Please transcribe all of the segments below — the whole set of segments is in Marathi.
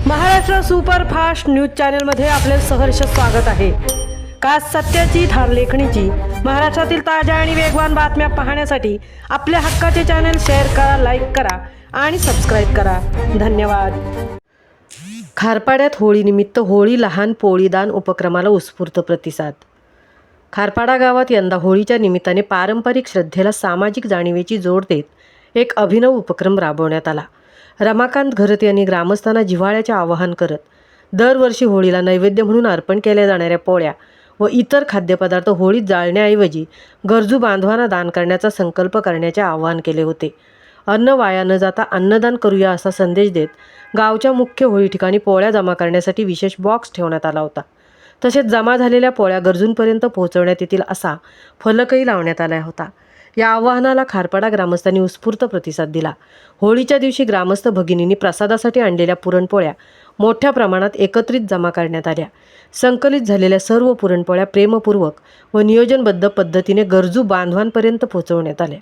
महाराष्ट्र सुपरफास्ट न्यूज चॅनलमध्ये आपले सहर्ष स्वागत आहे। खास सत्याची थार लेखणीची महाराष्ट्रातील ताज्या आणि वेगवान बातम्या पाहण्यासाठी आपल्या हक्काचे चॅनल शेअर करा, लाईक करा आणि सबस्क्राईब करा। धन्यवाद। खारपाड्यात होळीनिमित्त होळी लहान पोळीदान उपक्रमाला उत्स्फूर्त प्रतिसाद। खारपाडा गावात यंदा होळीच्या निमित्ताने पारंपरिक श्रद्धेला सामाजिक जाणीवेची जोड देत एक अभिनव उपक्रम राबवण्यात आला। रमाकांत घरत यांनी ग्रामस्थांना जिव्हाळ्याचे आवाहन करत दरवर्षी होळीला नैवेद्य म्हणून अर्पण केल्या जाणाऱ्या पोळ्या व इतर खाद्यपदार्थ होळीत जाळण्याऐवजी गरजू बांधवांना दान करण्याचा संकल्प करण्याचे आवाहन केले होते। अन्न वाया न जाता अन्नदान करूया असा संदेश देत गावच्या मुख्य होळी ठिकाणी पोळ्या जमा करण्यासाठी विशेष बॉक्स ठेवण्यात आला होता। तसेच जमा झालेल्या पोळ्या गरजूंपर्यंत पोहोचवण्यात येतील असा फलकही लावण्यात आला होता। या आवाहनाला खारपाडा ग्रामस्थांनी उत्स्फूर्त प्रतिसाद दिला। होळीच्या दिवशी ग्रामस्थ भगिनींनी प्रसादासाठी आणलेल्या पुरणपोळ्या मोठ्या प्रमाणात एकत्रित जमा करण्यात आल्या। संकलित झालेल्या सर्व पुरणपोळ्या प्रेमपूर्वक व नियोजनबद्ध पद्धतीने गरजू बांधवांपर्यंत पोहोचवण्यात आल्या।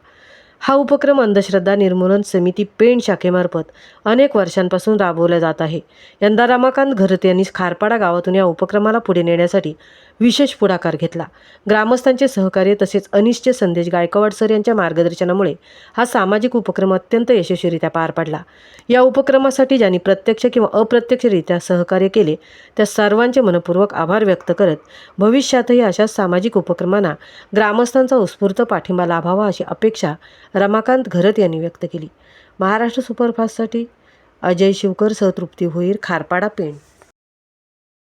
हा उपक्रम अंधश्रद्धा निर्मूलन समिती पेण शाखेमार्फत अनेक वर्षांपासून राबवला जात आहे। यंदा रमाकांत घरत यांनी खारपाडा गावातून या उपक्रमाला पुढे नेण्यासाठी विशेष पुढाकार घेतला। ग्रामस्थांचे सहकार्य तसेच अनिशचे संदेश गायकवाड सर यांच्या मार्गदर्शनामुळे हा सामाजिक उपक्रम अत्यंत यशस्वीरित्या पार पडला। या उपक्रमासाठी ज्यांनी प्रत्यक्ष किंवा अप्रत्यक्षरित्या सहकार्य केले त्या सर्वांचे मनपूर्वक आभार व्यक्त करत भविष्यातही अशाच सामाजिक उपक्रमांना ग्रामस्थांचा उत्स्फूर्त पाठिंबा लाभावा अशी अपेक्षा रमाकांत घरत यांनी व्यक्त केली। महाराष्ट्र सुपरफास्टसाठी अजय शिवकर, तृप्ती होईर, खारपाडा, पेण।